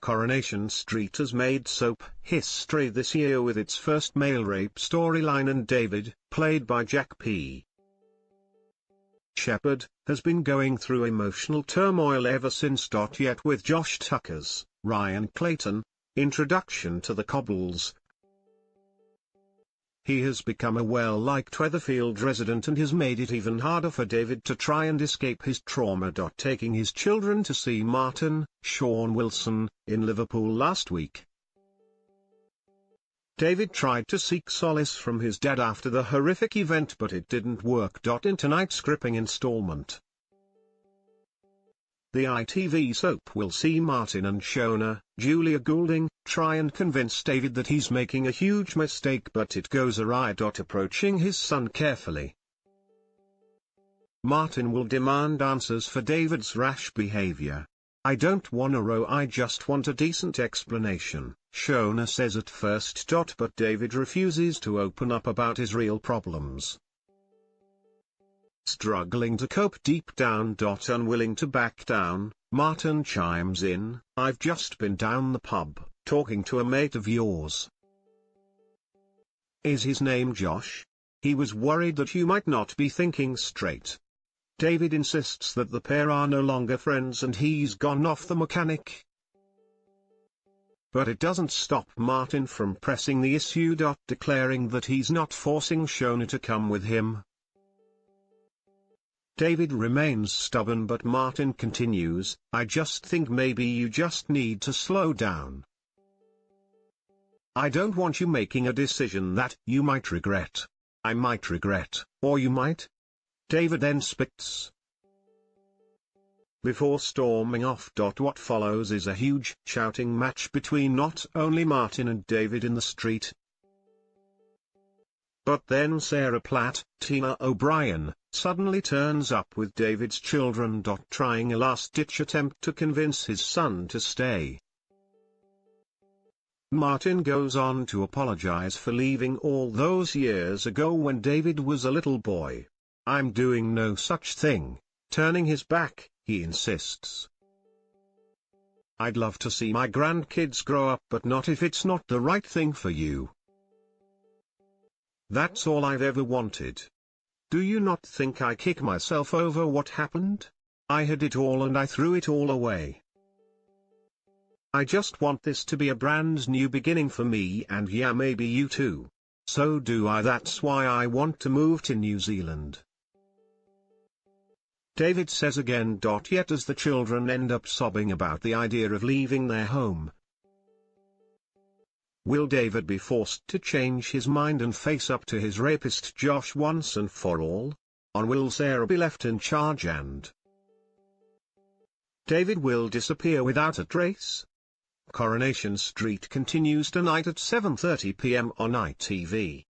Coronation Street has made soap history this year with its first male rape storyline, and David, played by Jack P. Shepard, has been going through emotional turmoil ever since. Yet with Josh Tucker's Ryan Clayton introduction to the Cobbles, he has become a well-liked Weatherfield resident and has made it even harder for David to try and escape his trauma. Taking his children to see Martin, Sean Wilson, in Liverpool last week, David tried to seek solace from his dad after the horrific event, but it didn't work. In tonight's gripping installment, the ITV soap will see Martin and Shona, Julia Goulding, try and convince David that he's making a huge mistake, but it goes awry. Approaching his son carefully, Martin will demand answers for David's rash behavior. "I don't want a row, I just want a decent explanation," Shona says at first. But David refuses to open up about his real problems. Struggling to cope deep down. Unwilling to back down, Martin chimes in, "I've just been down the pub, talking to a mate of yours. Is his name Josh? He was worried that you might not be thinking straight." David insists that the pair are no longer friends and he's gone off the mechanic. But it doesn't stop Martin from pressing the issue. Declaring that he's not forcing Shona to come with him. David remains stubborn, but Martin continues, "I just think maybe you just need to slow down. I don't want you making a decision that you might regret. I might regret, or you might." David then spits before storming off. What follows is a huge shouting match between not only Martin and David in the street, but then Sarah Platt, Tina O'Brien, suddenly turns up with David's children. Trying a last-ditch attempt to convince his son to stay, Martin goes on to apologize for leaving all those years ago when David was a little boy. "I'm doing no such thing." Turning his back, he insists, "I'd love to see my grandkids grow up, but not if it's not the right thing for you. That's all I've ever wanted. Do you not think I kick myself over what happened? I had it all and I threw it all away. I just want this to be a brand new beginning for me, and yeah, maybe you too. So do I. That's why I want to move to New Zealand." David says again. Yet as the children end up sobbing about the idea of leaving their home, will David be forced to change his mind and face up to his rapist Josh once and for all? Or will Sarah be left in charge and David will disappear without a trace? Coronation Street continues tonight at 7:30 p.m. on ITV.